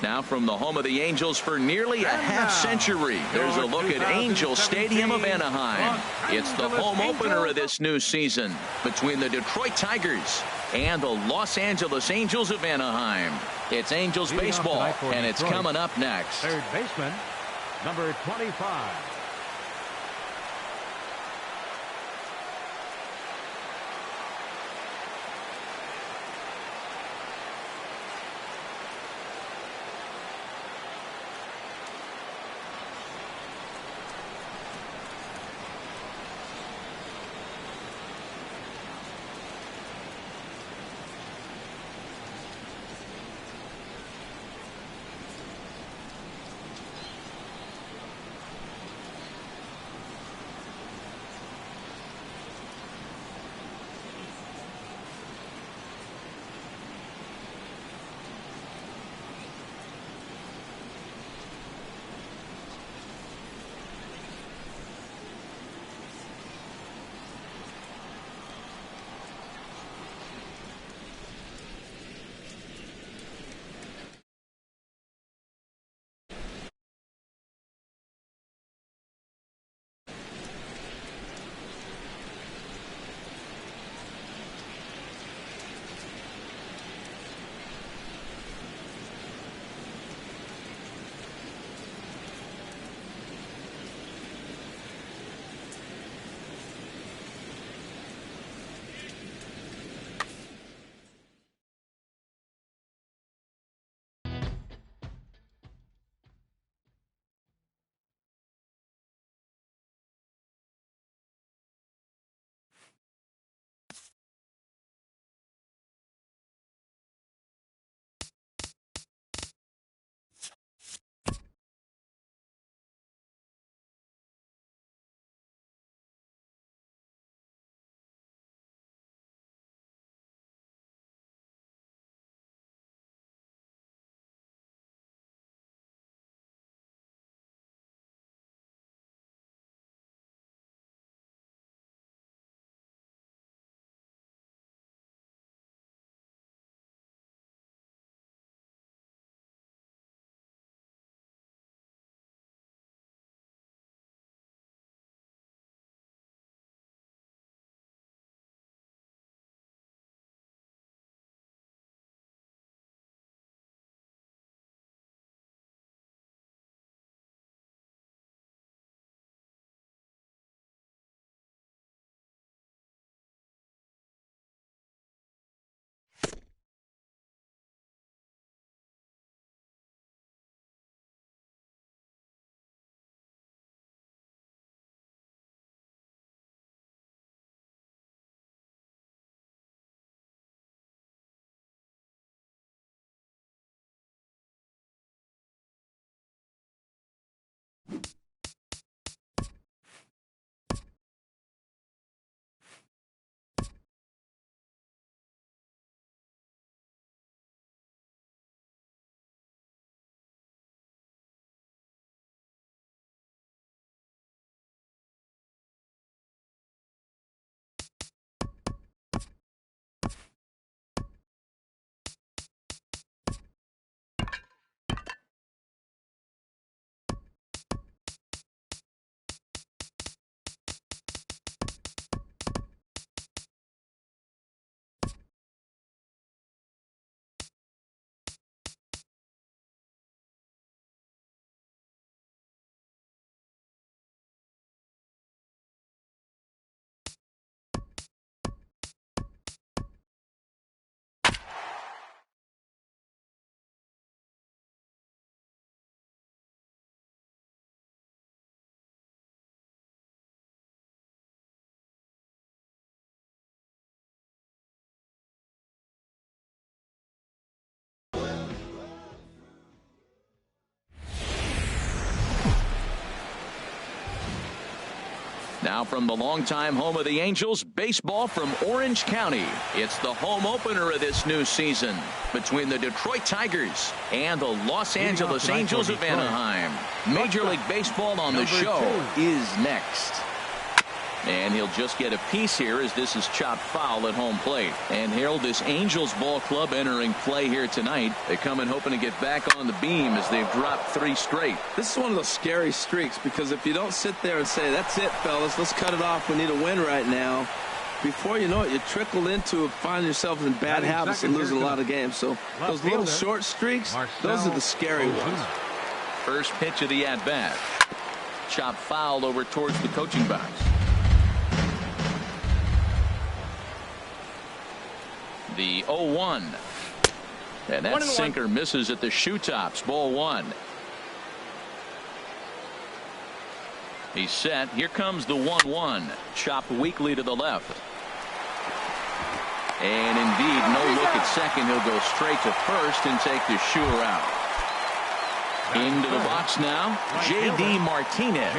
Now from the home of the Angels for nearly a half-century, there's a look at Angel Stadium of Anaheim. It's the home opener of this new season between the Detroit Tigers and the Los Angeles Angels of Anaheim. It's Angels baseball, and it's coming up next. Third baseman, number 25. Now from the longtime home of the Angels, baseball from Orange County. It's the home opener of this new season between the Detroit Tigers and the Los Angeles Angels of Anaheim. Major League Baseball on the show is next. And he'll just get a piece here as this is chopped foul at home plate. And Harold, this Angels ball club entering play here tonight. They come in hoping to get back on the beam as they've dropped 3 straight. This is one of those scary streaks, because if you don't sit there and say, that's it, fellas, let's cut it off, we need a win right now, before you know it, you trickle into finding yourself in bad habits and losing a lot of games. So those little short streaks, those are the scary ones. First pitch of the at-bat. Chop foul over towards the coaching box. The 0-1. And that sinker misses at the shoe tops. Ball 1. He's set. Here comes the 1-1. Chopped weakly to the left. And indeed, no look at second. He'll go straight to first and take the Shure out. Into the box now, J.D. Martinez.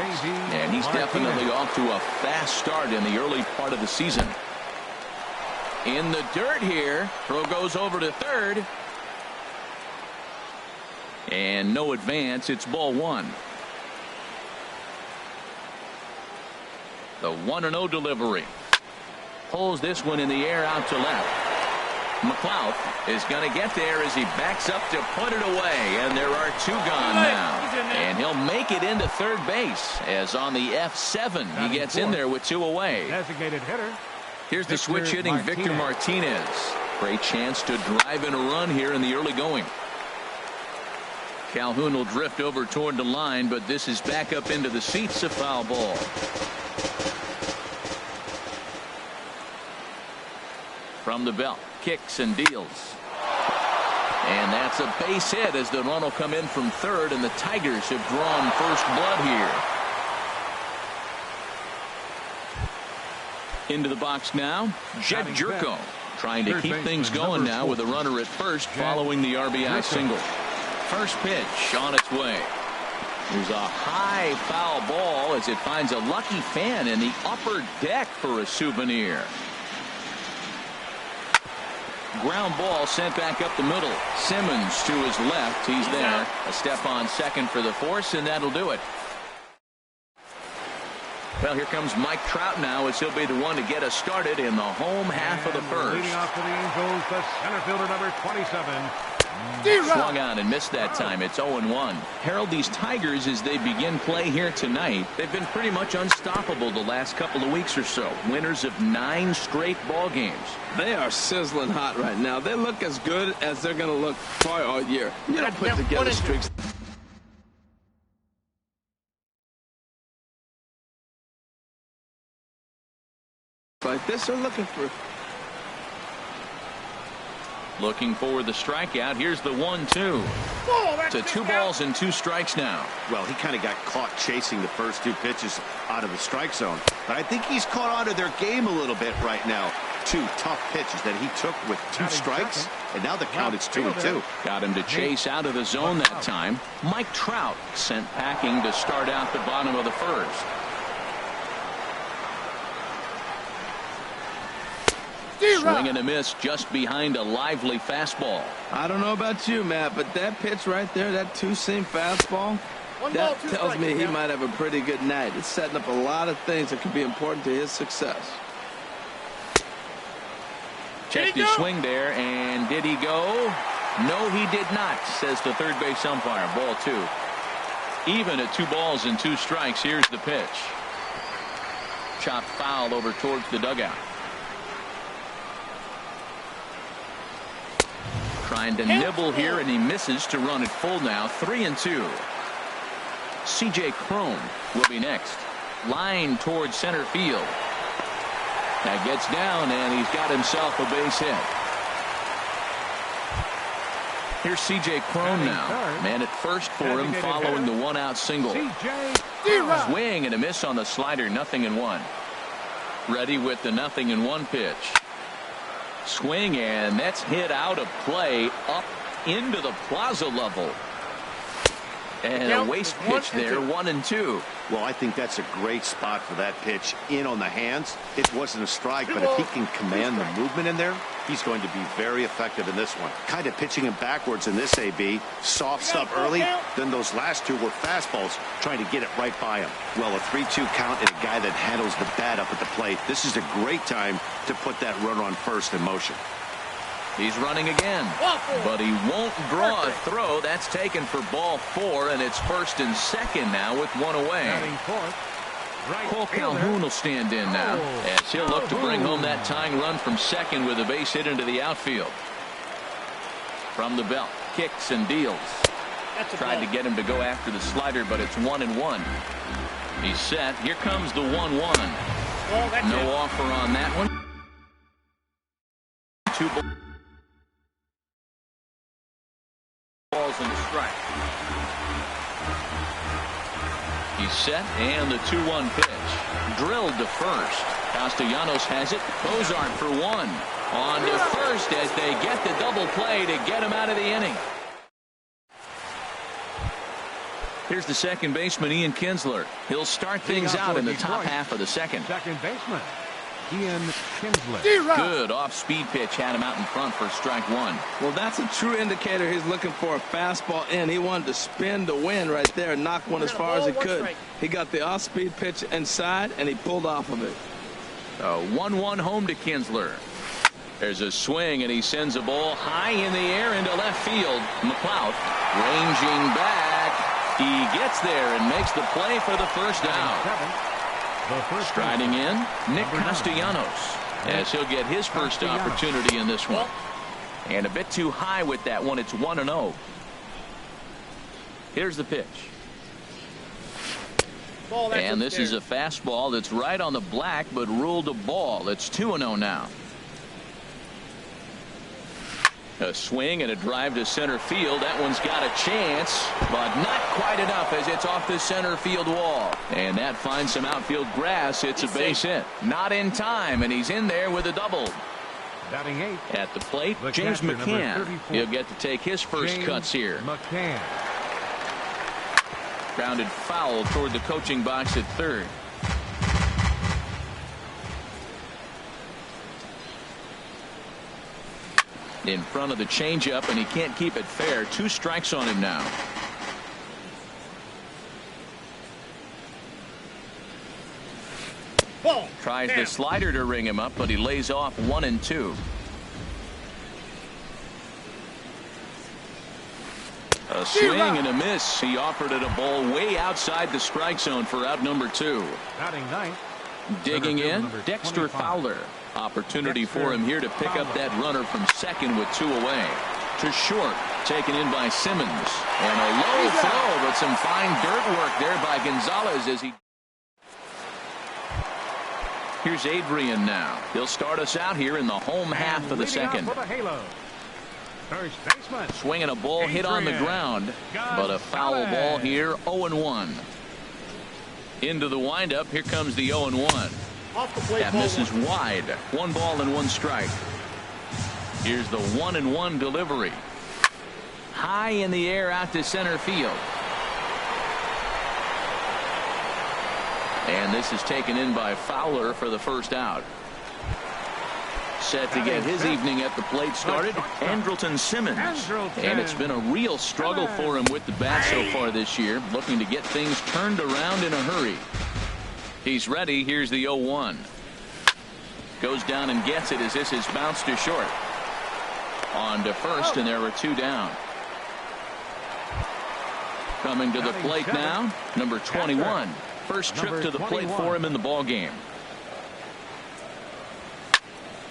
And he's definitely off to a fast start in the early part of the season. In the dirt here. Throw goes over to third. And no advance. It's ball 1. The 1-0 delivery. Pulls this one in the air out to left. McLeod is going to get there as he backs up to put it away. And there are 2 gone now. And he'll make it into third base as on the F7 he gets in there with 2 away. Designated hitter. Here's the switch hitting Victor Martinez. Great chance to drive in a run here in the early going. Calhoun will drift over toward the line, but this is back up into the seats. A foul ball. From the belt, kicks and deals. And that's a base hit as the run will come in from third, and the Tigers have drawn first blood here. Into the box now, Jed Jerko trying to keep things going now with a runner at first following the RBI single. First pitch on its way. There's a high foul ball as it finds a lucky fan in the upper deck for a souvenir. Ground ball sent back up the middle. Simmons to his left. He's there. A step on second for the force, and that'll do it. Well, here comes Mike Trout now as he'll be the one to get us started in the home half of the first. Leading off for the Angels, the center fielder number 27. Swung on and missed that time. It's 0-1. Harold, these Tigers, as they begin play here tonight, they've been pretty much unstoppable the last couple of weeks or so. Winners of 9 straight ball games. They are sizzling hot right now. They look as good as they're going to look probably all year. You don't put together streaks like this. They're looking for the strikeout. Here's the 1-2. To 2 balls and 2 strikes now. Well, he kind of got caught chasing the first 2 pitches out of the strike zone, but I think he's caught on to their game a little bit right now. 2 tough pitches that he took with 2 strikes, and now the count is 2-2. Got him to chase out of the zone that time. Mike Trout sent packing to start out the bottom of the first. Swing and a miss just behind a lively fastball. I don't know about you, Matt, but that pitch right there, that 2-seam fastball, that tells me he might have a pretty good night. It's setting up a lot of things that could be important to his success. Checked his swing there, and did he go? No, he did not, says the third base umpire. Ball 2. Even at 2 balls and 2 strikes. Here's the pitch. Chopped foul over towards the dugout. Trying to nibble here, and he misses to run it full now. 3-2. C.J. Cron will be next. Line towards center field. That gets down, and he's got himself a base hit. Here's C.J. Cron now. Man at first for him following the 1-out single. Swing and a miss on the slider. 0-1. Ready with the 0-1 pitch. Swing, and that's hit out of play up into the plaza level. And a waste pitch there. 1-2. Well, I think that's a great spot for that pitch. In on the hands. It wasn't a strike, but if he can command the movement in there, He's going to be very effective in this one. Kind of pitching him backwards in this, AB. Soft stuff early, then those last two were fastballs, trying to get it right by him. Well, a 3-2 count and a guy that handles the bat up at the plate. This is a great time to put that runner on first in motion. He's running again, but he won't draw a throw. That's taken for ball 4, and it's first and second now with one away. Cole Calhoun will stand in now as he'll look to bring home that tying run from second with a base hit into the outfield. From the belt, kicks and deals. Tried to get him to go after the slider, but it's 1-1. He's set. Here comes the 1-1. No offer on that one. 2 balls and a strike. He's set, and the 2-1 pitch. Drilled to first. Castellanos has it. Bozart for 1. On to first as they get the double play to get him out of the inning. Here's the second baseman, Ian Kinsler. He'll start things out in the top half of the second. Second baseman, Ian Kinsler. Good off-speed pitch had him out in front for strike 1. Well, that's a true indicator he's looking for a fastball in. He wanted to spin to win right there and knock one as far as he could. He got the off-speed pitch inside, and he pulled off of it. A 1-1 home to Kinsler. There's a swing, and he sends a ball high in the air into left field. McLeod ranging back. He gets there and makes the play for the first out. Striding in, Nick Castellanos, as he'll get his first opportunity in this one. And a bit too high with that one. It's 1-0. Here's the pitch. And this is a fastball that's right on the black, but ruled a ball. It's 2-0 now. A swing and a drive to center field. That one's got a chance, but not quite enough as it's off the center field wall. And that finds some outfield grass. It's a base hit. Not in time, and he's in there with a double. Batting 8. At the plate, James McCann. He'll get to take his first cuts here. McCann. Grounded foul toward the coaching box at third. In front of the changeup, and he can't keep it fair. 2 strikes on him now. Tries the slider to ring him up, but he lays off 1-2. A swing and a miss. He offered it a ball way outside the strike zone for out number 2. Batting 9. Digging in, Dexter Fowler. Opportunity for him here to pick up that runner from second with 2 away. To short, taken in by Simmons. And a low throw, but some fine dirt work there by Gonzalez as he... Here's Adrian now. He'll start us out here in the home half of the second. First baseman. Swinging a ball hit on the ground, but a foul ball here, 0-1. Into the windup, here comes the 0-1. That misses wide. 1 ball and 1 strike. Here's the 1-1 delivery. High in the air out to center field. And this is taken in by Fowler for the first out. Set to get his evening at the plate started, Andrelton Simmons. And it's been a real struggle for him with the bat so far this year, looking to get things turned around in a hurry. He's ready. Here's the 0-1. Goes down and gets it as this is bounced to short. On to first, and there are 2 down. Coming to the plate now, number 21. First trip to the plate for him in the ball game.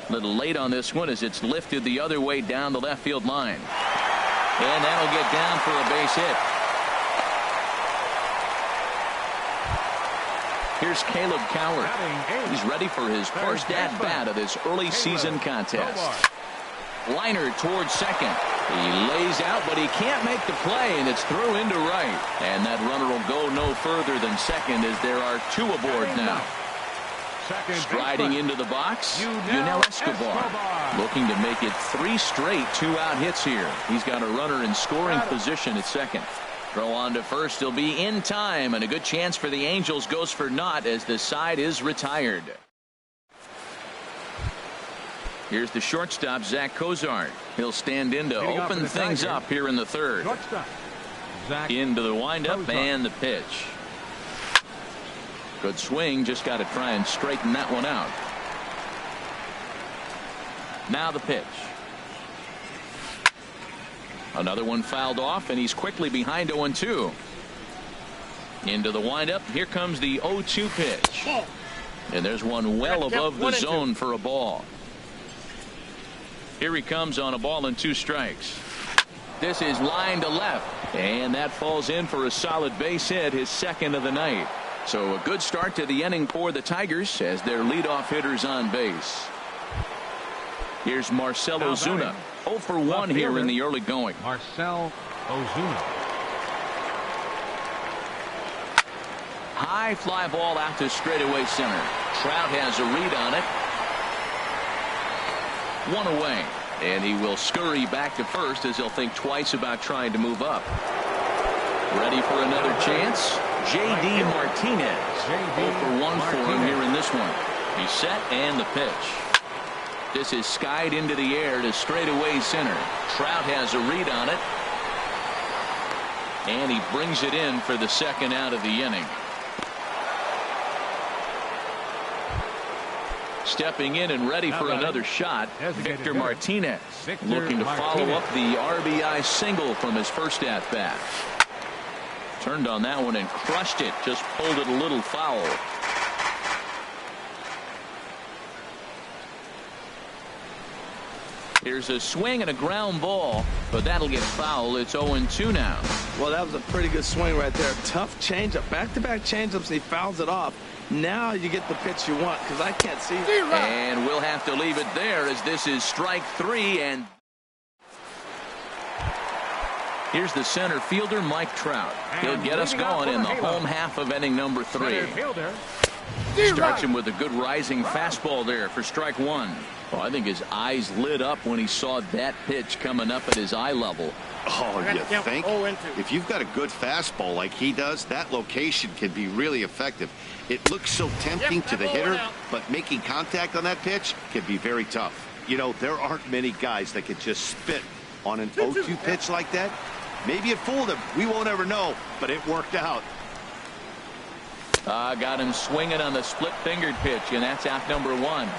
A little late on this one as it's lifted the other way down the left field line. And that'll get down for a base hit. Here's Caleb Coward. He's ready for his first at-bat of this early season contest. Liner towards second. He lays out, but he can't make the play, and it's through into right. And that runner will go no further than second as there are 2 aboard now. Striding into the box, Yunel Escobar. Looking to make it 3 straight 2-out hits here. He's got a runner in scoring position at second. Throw on to first. He'll be in time, and a good chance for the Angels goes for naught as the side is retired. Here's the shortstop, Zach Cozart. He'll stand in to open things up here in the third. Into the windup and the pitch. Good swing. Just got to try and straighten that one out. Now the pitch. Another one fouled off, and he's quickly behind 0-2. Into the windup. Here comes the 0-2 pitch. And there's one well above the zone for a ball. Here he comes on a ball and 2 strikes. This is line to left, and that falls in for a solid base hit, his second of the night. So a good start to the inning for the Tigers as their leadoff hitter's on base. Here's Marcell Ozuna, 0 for 1 here in the early going. Marcell Ozuna. High fly ball out to straightaway center. Trout has a read on it. 1 away, and he will scurry back to first as he'll think twice about trying to move up. Ready for another chance? J.D. Martinez. 0 for 1 for him here in this one. He's set, and the pitch. This is skied into the air to straightaway center. Trout has a read on it, and he brings it in for the second out of the inning. Stepping in and ready for another shot, Victor Martinez, looking to follow up the RBI single from his first at-bat. Turned on that one and crushed it, just pulled it a little foul. Here's a swing and a ground ball, but that'll get foul. It's 0-2 now. Well, that was a pretty good swing right there. Tough changeup. Back-to-back changeups, and he fouls it off. Now you get the pitch you want, because I can't see it. And we'll have to leave it there as this is strike 3. And here's the center fielder, Mike Trout. He'll get us going in the home half of inning number 3. Starts him with a good rising fastball there for strike 1. Well, I think his eyes lit up when he saw that pitch coming up at his eye level. Oh, you think? If you've got a good fastball like he does, that location can be really effective. It looks so tempting to the hitter, but making contact on that pitch can be very tough. You know, there aren't many guys that can just spit on an 0-2 pitch like that. Maybe it fooled him. We won't ever know, but it worked out. Got him swinging on the split-fingered pitch, and that's out number 1.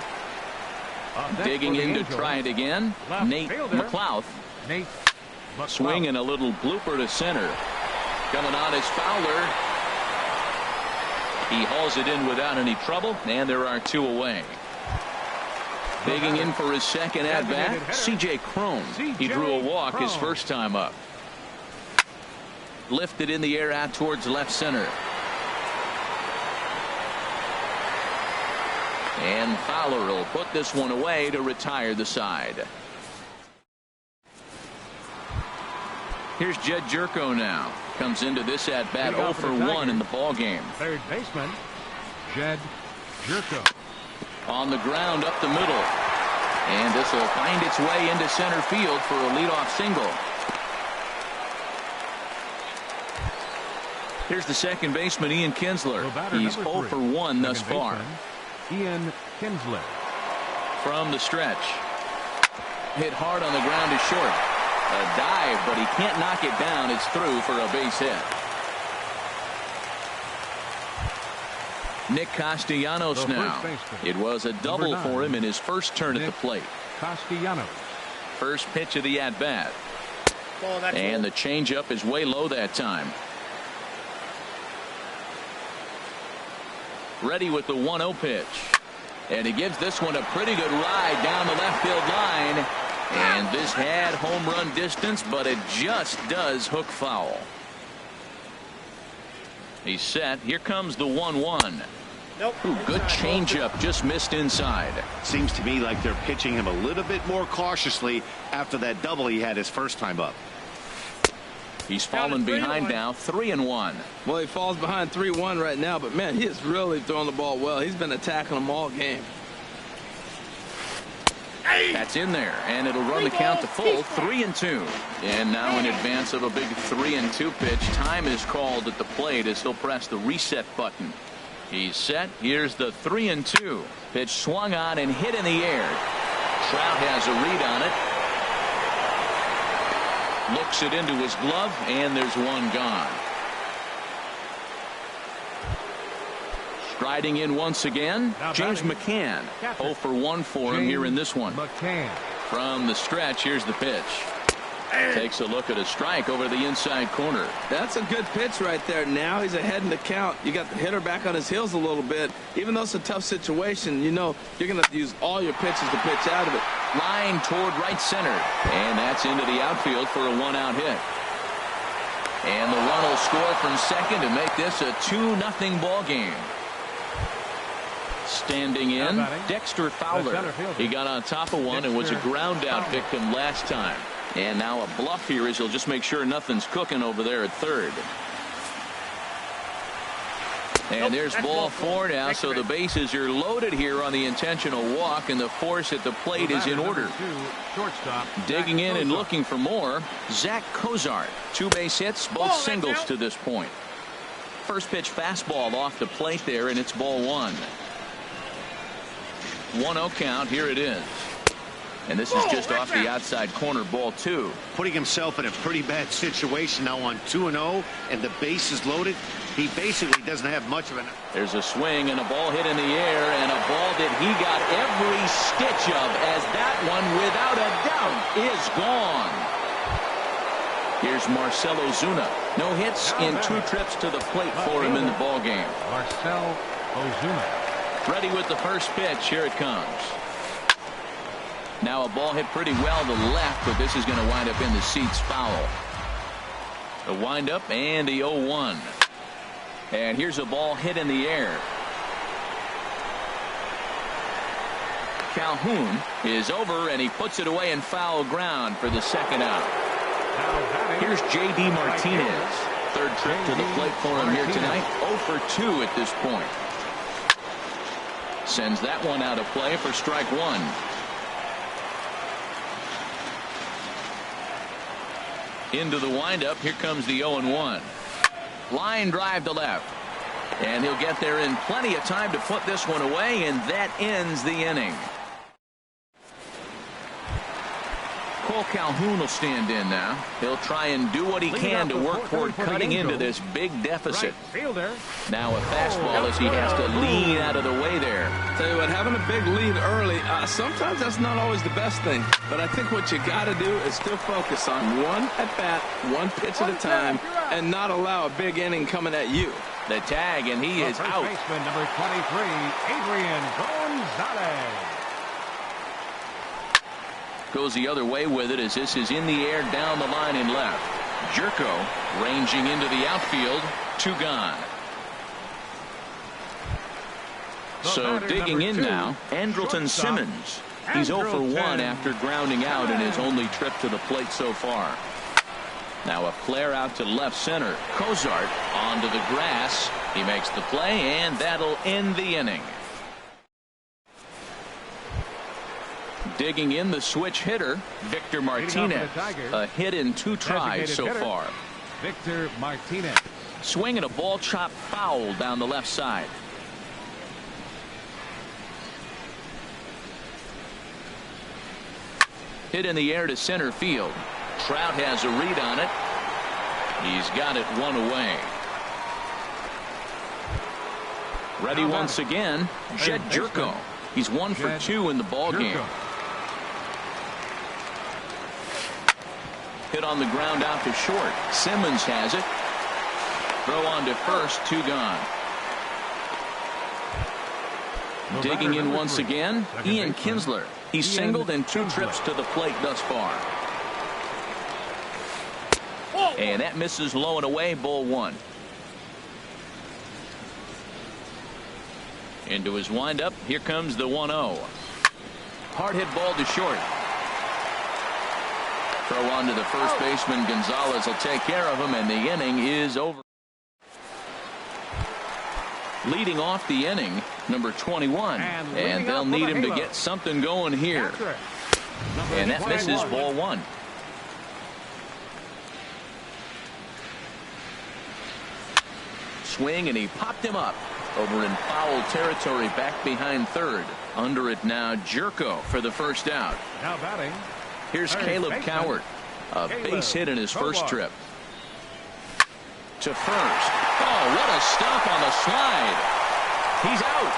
Digging in to try it again, Nate McLouth. Swinging a little blooper to center. Coming on is Fowler. He hauls it in without any trouble, and there are 2 away. Digging in for his second at-bat, C.J. Cron. He drew a walk his first time up. Lifted in the air out towards left center. And Fowler will put this one away to retire the side. Here's Jed Jerko now. Comes into this at-bat 0 for 1 in the ballgame. Third baseman, Jed Jerko. On the ground up the middle. And this will find its way into center field for a leadoff single. Here's the second baseman, Ian Kinsler. He's 0 for 1 thus far. Ian Kinsler. From the stretch. Hit hard on the ground to short. A dive, but he can't knock it down. It's through for a base hit. Nick Castellanos now. It was a double for him in his first turn at the plate. Castellanos. First pitch of the at-bat. And the changeup is way low that time. Ready with the 1-0 pitch. And he gives this one a pretty good ride down the left field line. And this had home run distance, but it just does hook foul. He's set. Here comes the 1-1. Nope. Ooh, good changeup, just missed inside. Seems to me like they're pitching him a little bit more cautiously after that double he had his first time up. He's fallen behind now, 3-1. Well, he falls behind 3-1 right now, but man, he is really throwing the ball well. He's been attacking them all game. That's in there, and it'll run the count to full, 3-2. And now in advance of a big 3-2 pitch, time is called at the plate as he'll press the reset button. He's set. Here's the 3-2. Pitch swung on and hit in the air. Trout has a read on it. Looks it into his glove, and there's one gone. Striding in once again, James McCann. 0 for 1 for him here in this one. From the stretch, here's the pitch. Takes a look at a strike over the inside corner. That's a good pitch right there. Now he's ahead in the count. You got the hitter back on his heels a little bit. Even though it's a tough situation, you know you're going to use all your pitches to pitch out of it. Line toward right center. And that's into the outfield for a one-out hit. And the run will score from second to make this a 2-0 ball game. Standing in, Dexter Fowler. He got on top of one and was a ground out victim last time. And now a bluff here as he'll just make sure nothing's cooking over there at third. And there's ball 4 now, so the bases are loaded here on the intentional walk, and the force at the plate is in order. Digging in and looking for more, Zach Cozart. 2 base hits, both singles to this point. First pitch fastball off the plate there, and it's ball 1. 1-0 count. Here it is. And this is just off the outside corner, ball 2. Putting himself in a pretty bad situation now on 2-0, and the base is loaded. He basically doesn't have much of an. There's a swing and a ball hit in the air, and a ball that he got every stitch of, as that one, without a doubt, is gone. Here's Marcell Ozuna. No hits in 2 trips to the plate for him in the ball game. Marcell Ozuna. Ready with the first pitch. Here it comes. Now a ball hit pretty well to the left, but this is going to wind up in the seats foul. The windup and the 0-1. And here's a ball hit in the air. Calhoun is over, and he puts it away in foul ground for the second out. Here's J.D. Martinez. Third trip to the plate for him here tonight. 0 for 2 at this point. Sends that one out of play for strike 1. Into the windup. Here comes the 0-1. Line drive to left. And he'll get there in plenty of time to put this one away, and that ends the inning. Cole Calhoun will stand in now. He'll try and do what he can to work toward cutting into this big deficit. Now a fastball as he has to lean out of the way there. Tell you what, having a big lead early, sometimes that's not always the best thing. But I think what you got to do is still focus on one at bat, one pitch at a time, and not allow a big inning coming at you. The tag, and he is out. Baseman number 23, Adrian Gonzalez. Goes the other way with it as this is in the air down the line and left. Jerko ranging into the outfield. 2 gone. So digging in now, Andrelton Simmons. He's 0 for 1 after grounding out in his only trip to the plate so far. Now a flare out to left center. Cozart onto the grass. He makes the play, and that'll end the inning. Digging in the switch hitter, Victor Martinez. A hit in 2 tries so far. Victor Martinez. Swinging a ball chopped foul down the left side. Hit in the air to center field. Trout has a read on it. He's got it 1 away. Ready once again, Jed Jerko. He's 1 for 2 in the ball game. Hit on the ground out to short. Simmons has it. Throw on to first. 2 gone. Digging in once again, Ian Kinsler. He's singled in 2 trips to the plate thus far. And that misses low and away. Ball 1. Into his windup. Here comes the 1-0. Hard hit ball to short. Throw on to the first baseman. Gonzalez will take care of him, and the inning is over. Leading off the inning, number 21. And they'll need him to get something going here. And that misses ball 1. Swing, and he popped him up. over in foul territory back behind third. Under it now, Jerko for the first out. Now batting. Here's Caleb Cowart. A base hit in his first trip. To first. Oh, what a stop on the slide. He's out.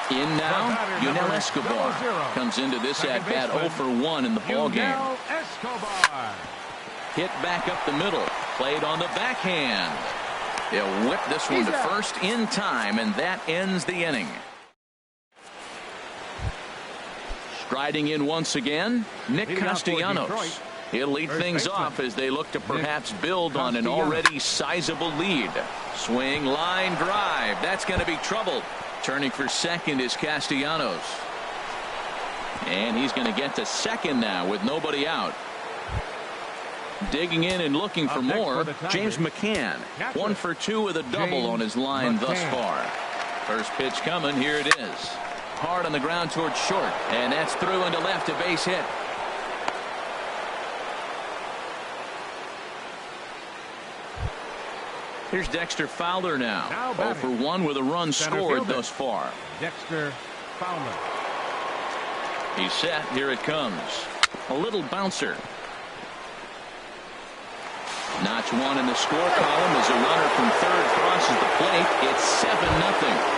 In now, Yunel Escobar comes into this at-bat 0 for 1 in the ballgame. Hit back up the middle. Played on the backhand. He'll whip this one to first in time, and that ends the inning. Striding in once again, Nick Castellanos. He'll lead things off as they look to perhaps build on an already sizable lead. Swing, line, drive. That's going to be trouble. Turning for second is Castellanos. And he's going to get to second now with nobody out. Digging in and looking for more, James McCann. 1 for 2 with a double on his line thus far. First pitch coming. Here it is. Hard on the ground towards short. And that's through into left, a base hit. Here's Dexter Fowler now. 0 for 1 with a run scored thus far. Dexter Fowler. He's set. Here it comes. A little bouncer. Notch one in the score column as a runner from third crosses the plate. It's 7-0.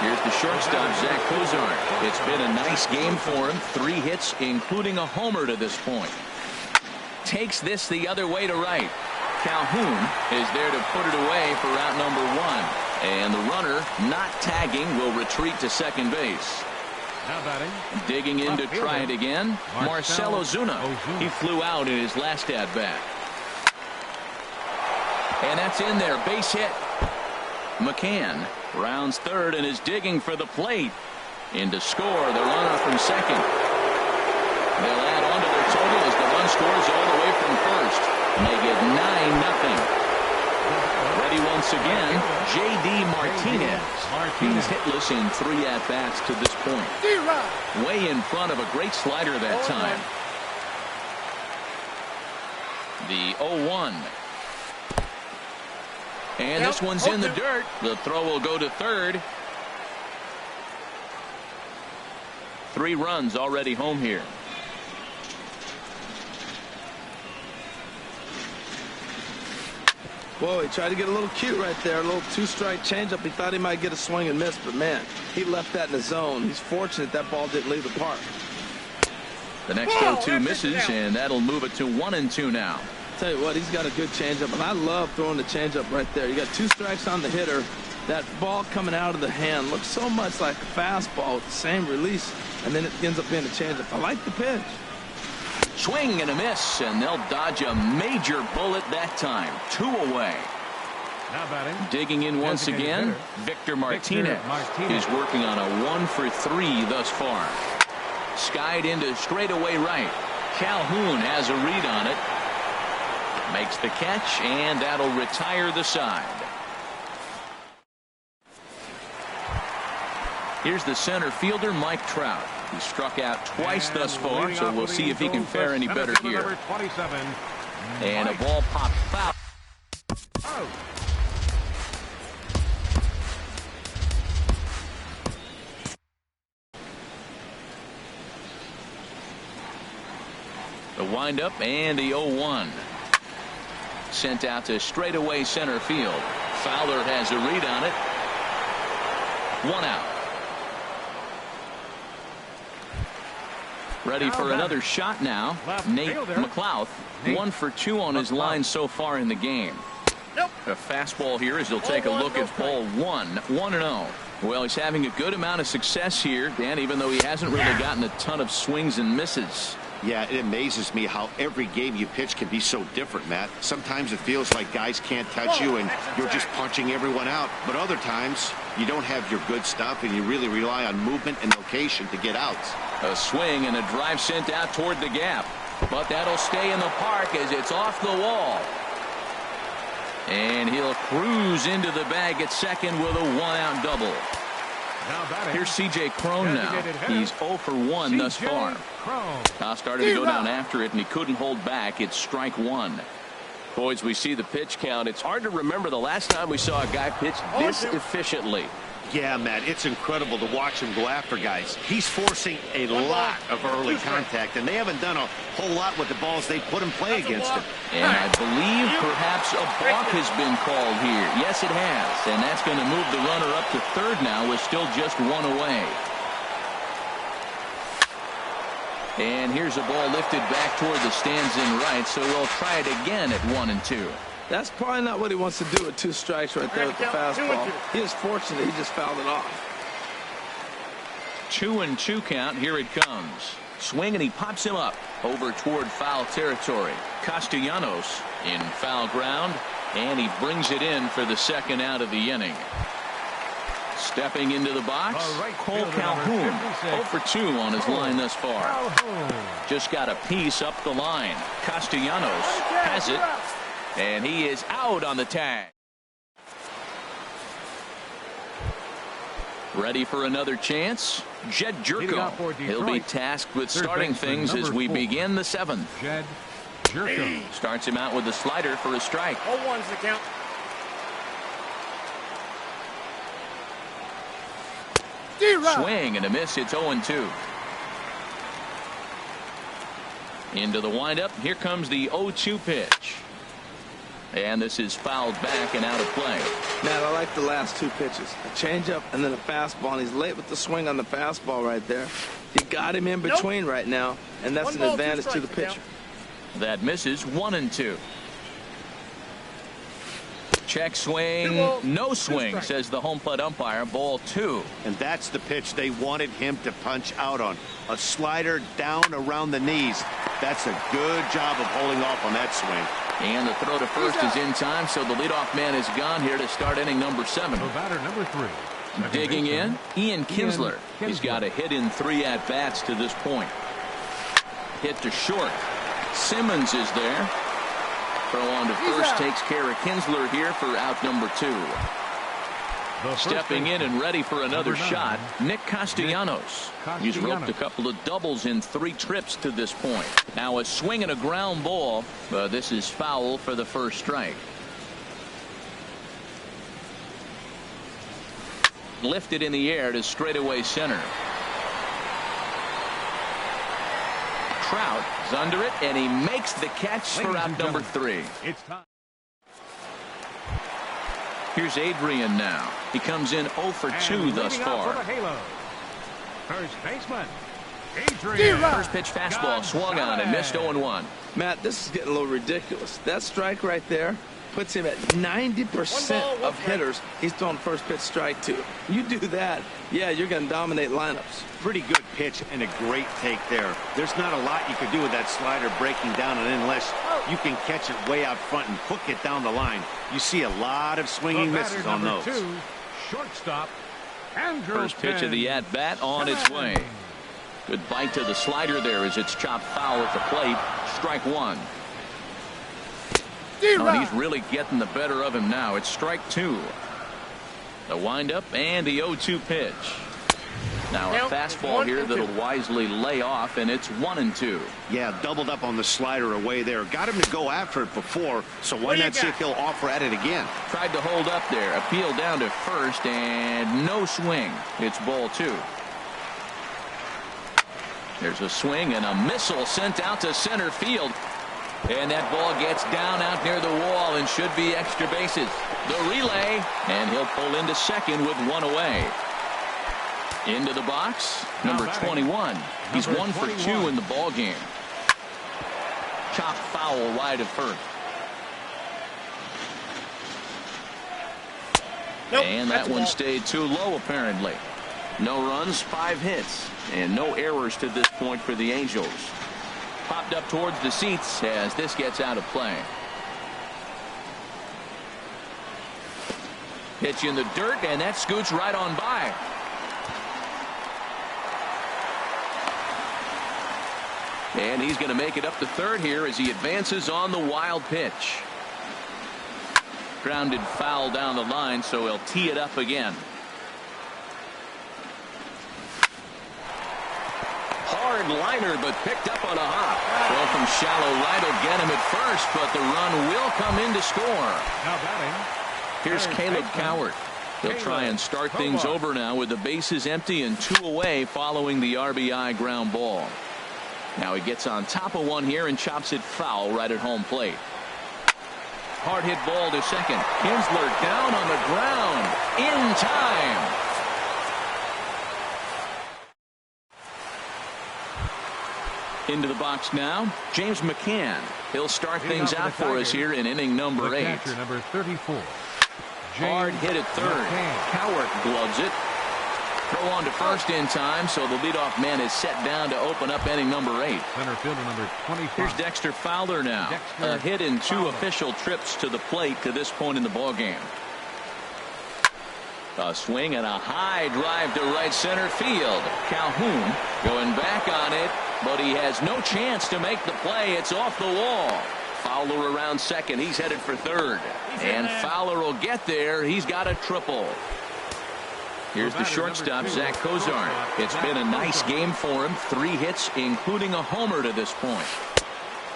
Here's the shortstop, Zach Cozart. It's been a nice game for him. 3 hits, including a homer to this point. Takes this the other way to right. Calhoun is there to put it away for out number 1. And the runner, not tagging, will retreat to second base. Now batting. Digging in to try it again, Marcell Ozuna. He flew out in his last at-bat. And that's in there, base hit. McCann rounds third and is digging for the plate. In to score, the runner from second. They'll add on to their total as the run scores all the way from first. Make it 9-0. Ready once again, J.D. Martinez. He's hitless in 3 at-bats to this point. Way in front of a great slider that time. The 0-1. And this one's in the dirt. The throw will go to third. 3 runs already home here. Whoa, he tried to get a little cute right there. A little 2-strike changeup. He thought he might get a swing and miss, but man, he left that in the zone. He's fortunate that ball didn't leave the park. The next 0-2 misses, and that'll move it to 1-2 now. Tell you what, he's got a good changeup, and I love throwing the changeup right there. You got 2 strikes on the hitter. That ball coming out of the hand looks so much like a fastball with the same release, and then it ends up being a changeup. I like the pitch. Swing and a miss, and they'll dodge a major bullet that time. 2 away. Now batting. Digging in once again, Victor Martinez. He's working on a 1 for 3 thus far. Skied into straightaway right. Calhoun has a read on it. Makes the catch, and that'll retire the side. Here's the center fielder, Mike Trout. He struck out twice thus far, so we'll see if he can fare any better here. And a ball popped foul. The windup and the 0-1. Sent out to straightaway center field. Fowler has a read on it. 1 out. Ready for another shot now. Nate McLouth, 1 for 2 on his line so far in the game. A fastball here as he'll take a look at ball 1. 1-0. Well, he's having a good amount of success here, Dan, even though he hasn't really gotten a ton of swings and misses. Yeah, it amazes me how every game you pitch can be so different, Matt. Sometimes it feels like guys can't touch you and you're just punching everyone out. But other times, you don't have your good stuff and you really rely on movement and location to get outs. A swing and a drive sent out toward the gap. But that'll stay in the park as it's off the wall. And he'll cruise into the bag at second with a 1-out double. Here's C.J. Cron now. He's 0 for 1 thus far. Started to go down after it, and he couldn't hold back. It's strike 1. Boys, we see the pitch count. It's hard to remember the last time we saw a guy pitch this efficiently. Yeah, Matt, it's incredible to watch him go after guys. He's forcing a lot of early contact, and they haven't done a whole lot with the balls they put in play against him. And I believe perhaps a balk has been called here. Yes, it has. And that's going to move the runner up to third now with still just one away. And here's a ball lifted back toward the stands in right, so we'll try it again at 1-2. That's probably not what he wants to do with 2 strikes right there with the fastball. He is fortunate he just fouled it off. 2-2 count. Here it comes. Swing, and he pops him up over toward foul territory. Castellanos in foul ground, and he brings it in for the second out of the inning. Stepping into the box, Cole Calhoun, 0 for 2 on his line thus far. Just got a piece up the line. Castellanos has it, and he is out on the tag. Ready for another chance? Jed Jerko. He'll be tasked with starting things as we begin the 7th. Jed Jerko starts him out with a slider for a strike. 0-1's the count. Swing and a miss. It's 0-2. Into the windup. Here comes the 0-2 pitch. And this is fouled back and out of play. Matt, I like the last 2 pitches. A changeup and then a fastball. And he's late with the swing on the fastball right there. He got him in between right now, and that's an advantage to the pitcher. That misses. 1-2. Check swing, no swing, says the home plate umpire. Ball 2. And that's the pitch they wanted him to punch out on. A slider down around the knees. That's a good job of holding off on that swing. And the throw to first is in time, so the leadoff man is gone here to start inning number 7. So batter number 3. Digging in, Ian Kinsler. He's got a hit in 3 at-bats to this point. Hit to short. Simmons is there. Throw on to first takes care of Kinsler here for out number 2. Stepping in and ready for another shot, Nick Castellanos. He's roped a couple of doubles in 3 trips to this point. Now a swing and a ground ball. This is foul for the first strike. Lifted in the air to straightaway center. Trout is under it, and he makes the catch for out number 3. It's time. Here's Adrian now. He comes in 0 for 2 thus far. First baseman, Adrian. First pitch fastball swung on and missed 0-1. Matt, this is getting a little ridiculous. That strike right there puts him at 90% of hitters he's throwing first pitch strike to. You do that, yeah, you're going to dominate lineups. Pretty good pitch and a great take there. There's not a lot you could do with that slider breaking down and in unless you can catch it way out front and hook it down the line. You see a lot of swinging misses on those. 2, shortstop, Andrew. First pitch of the at-bat on its way. Good bite to the slider there as it's chopped foul at the plate. Strike 1. Oh, he's really getting the better of him now. It's strike 2. The windup and the 0-2 pitch. Now a fastball here that'll wisely lay off, and it's 1-2. Yeah, doubled up on the slider away there. Got him to go after it before, so why not see if he'll offer at it again? Tried to hold up there. Appeal down to first, and no swing. It's ball 2. There's a swing and a missile sent out to center field. And that ball gets down out near the wall and should be extra bases. The relay, and he'll pull into second with 1 away. Into the box, number 21. He's 1 for 2 in the ball game. Chop foul wide of first. And that one stayed too low apparently. No runs, 5 hits, and no errors to this point for the Angels. Popped up towards the seats as this gets out of play. Pitch in the dirt, and that scoots right on by. And he's going to make it up to third here as he advances on the wild pitch. Grounded foul down the line, so he'll tee it up again. Hard liner, but picked up on a hop. Throw from shallow right will get him at first. first, but the run will come in to score. Now batting. Here's Caleb Cowart. He'll try and start things over now with the bases empty and 2 away following the RBI ground ball. Now he gets on top of one here and chops it foul right at home plate. Hard hit ball to second. Kinsler down on the ground in time. Into the box now, James McCann. He'll start things out for us here in inning number 8. Catcher number 34. Hard hit at third. Cowart gloves it. Throw on to first in time, so the leadoff man is set down to open up inning number 8. Center fielder number 25. Here's Dexter Fowler now. A hit in 2 official trips to the plate to this point in the ballgame. A swing and a high drive to right center field. Calhoun going back on it, but he has no chance to make the play. It's off the wall. Fowler around second. He's headed for third. And Fowler will get there. He's got a triple. Here's the shortstop, Zach Cozart. It's been a nice game for him. 3 hits, including a homer to this point.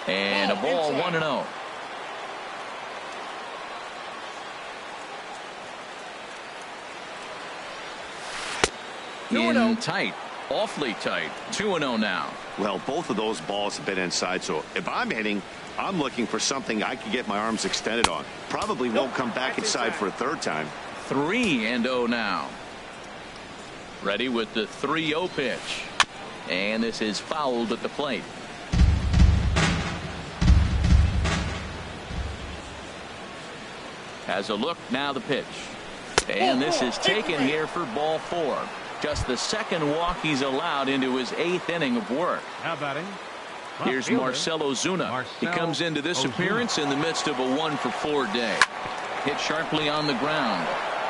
And a ball 1-0. In tight. Awfully tight. 2-0 now. Well, both of those balls have been inside, so if I'm hitting, I'm looking for something I can get my arms extended on. Probably won't come back inside for a third time. 3-0 now. Ready with the 3-0 pitch. And this is fouled at the plate. Has a look, now the pitch. And this is taken here for ball 4. Just the second walk he's allowed into his 8th inning of work. Now batting. Here's Marcell Ozuna. He comes into this appearance in the midst of a 1-for-4 day. Hit sharply on the ground.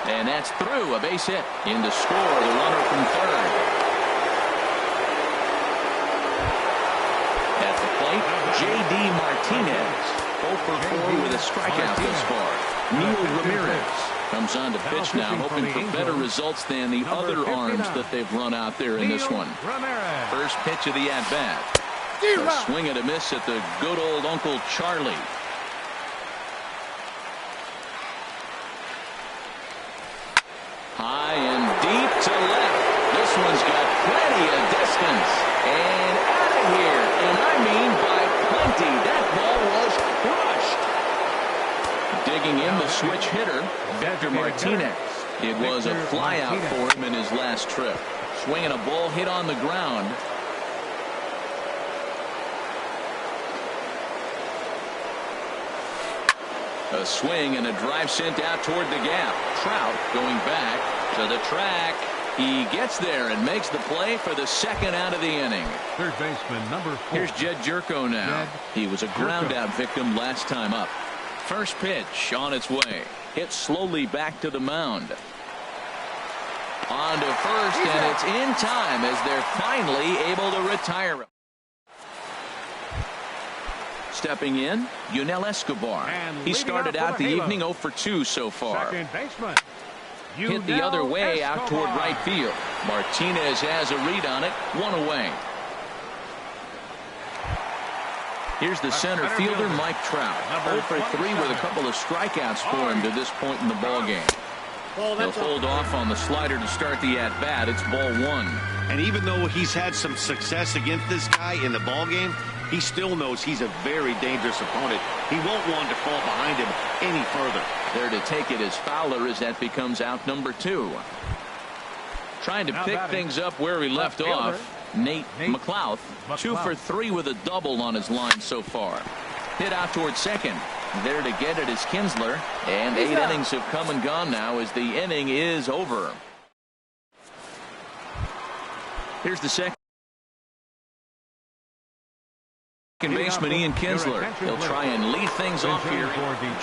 And that's through, a base hit. In to score, the runner from third. At the plate, J.D. Martinez. 0-for-4 with a strikeout thus far. Neil Ramirez comes on to pitch now, hoping for better results than the other arms that they've run out there in this one. First pitch of the at-bat. A swing and a miss at the good old Uncle Charlie. High and deep to left. This one's got plenty of distance. And out of here. And I mean by plenty. That ball was crushed. Digging in the switch hitter, Victor Martinez. It was a flyout for him in his last trip. Swinging a ball hit on the ground. A swing and a drive sent out toward the gap. Trout going back to the track. He gets there and makes the play for the second out of the inning. Third baseman number 4. Here's Jed Jerko now. He was a ground out victim last time up. First pitch on its way. Hit slowly back to the mound. On to first, and it's in time as they're finally able to retire him. Stepping in, Yunel Escobar. He started out the evening 0-for-2 so far. Second baseman. Hit the other way out toward right field. Martinez has a read on it. 1 away. Here's the center fielder, Mike Trout. 0-for-3 with a couple of strikeouts for him to this point in the ballgame. He'll hold off on the slider to start the at-bat. It's ball 1. And even though he's had some success against this guy in the ballgame, he still knows he's a very dangerous opponent. He won't want to fall behind him any further. There to take it is Fowler as that becomes out number 2. Trying to pick things up where he left off. Nate McLouth, 2-for-3 with a double on his line so far. Hit out toward second. There to get it is Kinsler. And 8 innings have come and gone now as the inning is over. Here's the second baseman, Ian Kinsler. He'll try and lead things off here.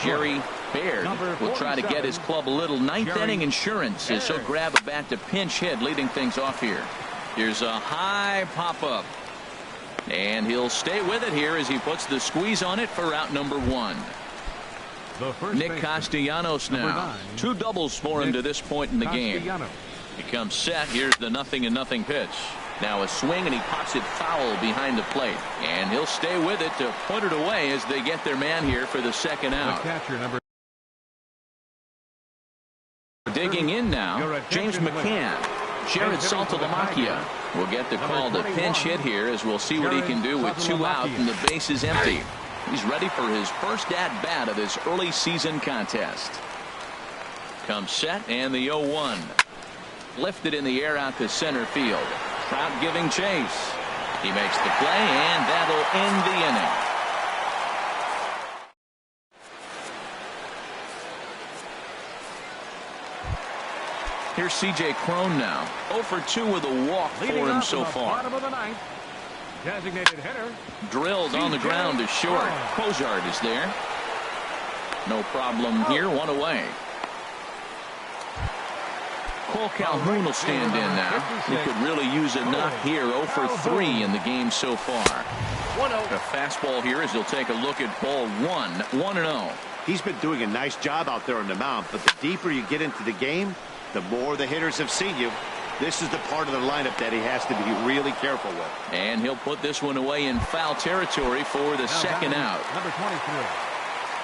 Jerry Baird will try to get his club a little ninth inning insurance as he'll grab a bat to pinch hit, leading things off here. Here's a high pop-up. And he'll stay with it here as he puts the squeeze on it for out number 1. Nick Castellanos now. 2 doubles for him to this point in the game. He comes set. Here's the 0-0 pitch. Now a swing, and he pops it foul behind the plate. And he'll stay with it to put it away as they get their man here for the second out. The catcher, number Digging in now, James McCann. Jared Saltalamacchia will get the call to pinch hit here, as we'll see what he can do with 2 out and the base is empty. He's ready for his first at-bat of this early season contest. Comes set, and the 0-1. Lifted in the air out to center field. Trout giving chase. He makes the play, and that'll end the inning. Here's C.J. Cron now. 0 for 2 with a walk for him so far. Bottom of the ninth. Designated hitter. Drilled on the ground to short. Cozart is there. No problem here. 1 away. Cole Calhoun will stand in now. He could really use a knock here. 0 for 3 in the game so far. 1-0. A fastball here as he'll take a look at ball 1. 1-0. He's been doing a nice job out there on the mound, but the deeper you get into the game, the more the hitters have seen you. This is the part of the lineup that he has to be really careful with. And he'll put this one away in foul territory for the second out. Number 23.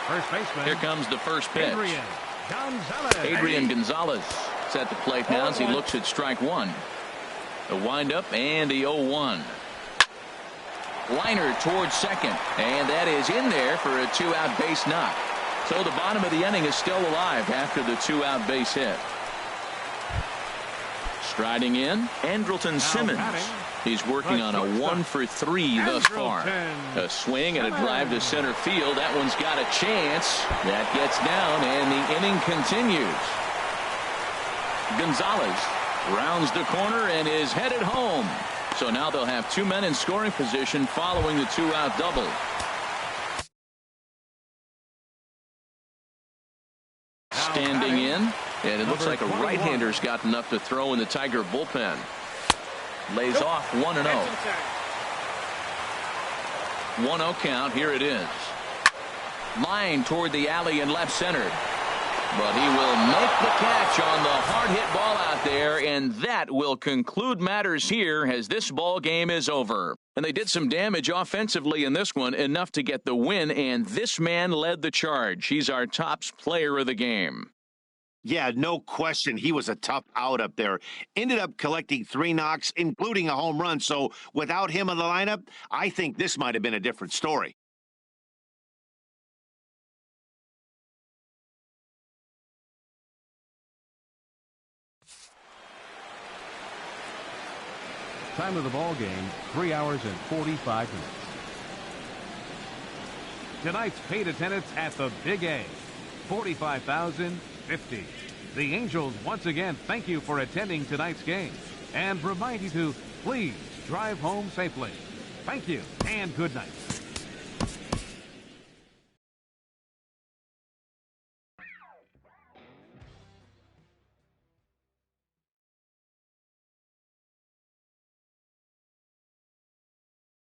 First baseman. Here comes the first pitch. Adrian Gonzalez at the plate now as he looks at strike 1. The windup and the 0-1. Liner towards second, and that is in there for a 2-out base knock. So the bottom of the inning is still alive after the 2-out base hit. Striding in, Andrelton Simmons. He's working on a 1 for 3 thus far. A swing and a drive to center field. That one's got a chance. That gets down, and the inning continues. Gonzalez rounds the corner and is headed home. So now they'll have 2 men in scoring position following the 2-out double. Standing in, and it looks like a right-hander's got enough to throw in the Tiger bullpen. Lays off 1-0. 1-0 count. Here it is. Line toward the alley and left center. But he will make the catch on the hard hit ball out there, and that will conclude matters here as this ball game is over. And they did some damage offensively in this one, enough to get the win, and this man led the charge. He's our top player of the game. Yeah, no question. He was a tough out up there. Ended up collecting 3 knocks, including a home run. So without him in the lineup, I think this might have been a different story. Time of the ball game, 3 hours and 45 minutes. Tonight's paid attendance at the Big A, 45,050. The Angels once again thank you for attending tonight's game and remind you to please drive home safely. Thank you and good night.